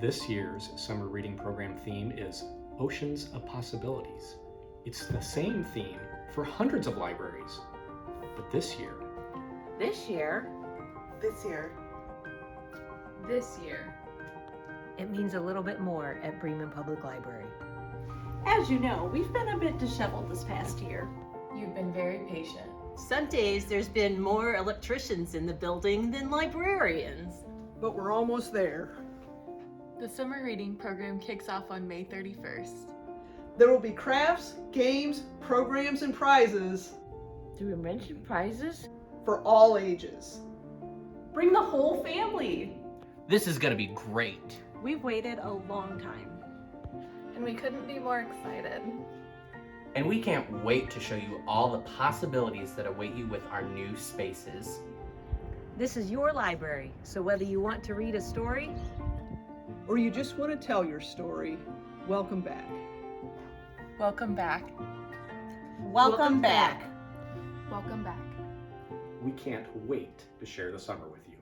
This year's summer reading program theme is Oceans of Possibilities. It's the same theme for hundreds of libraries. But this year, it means a little bit more at Bremen Public Library. As you know, we've been a bit disheveled this past year. You've been very patient. Some days there's been more electricians in the building than librarians. But we're almost there. The summer reading program kicks off on May 31st. There will be crafts, games, programs, and prizes Do we mention prizes? for all ages. Bring the whole family. This is gonna be great. We've waited a long time. And we couldn't be more excited. And we can't wait to show you all the possibilities that await you with our new spaces. This is your library, so whether you want to read a story, Or you just want to tell your story, welcome back. Welcome back. Welcome back. Welcome back. we can't wait to share the summer with you.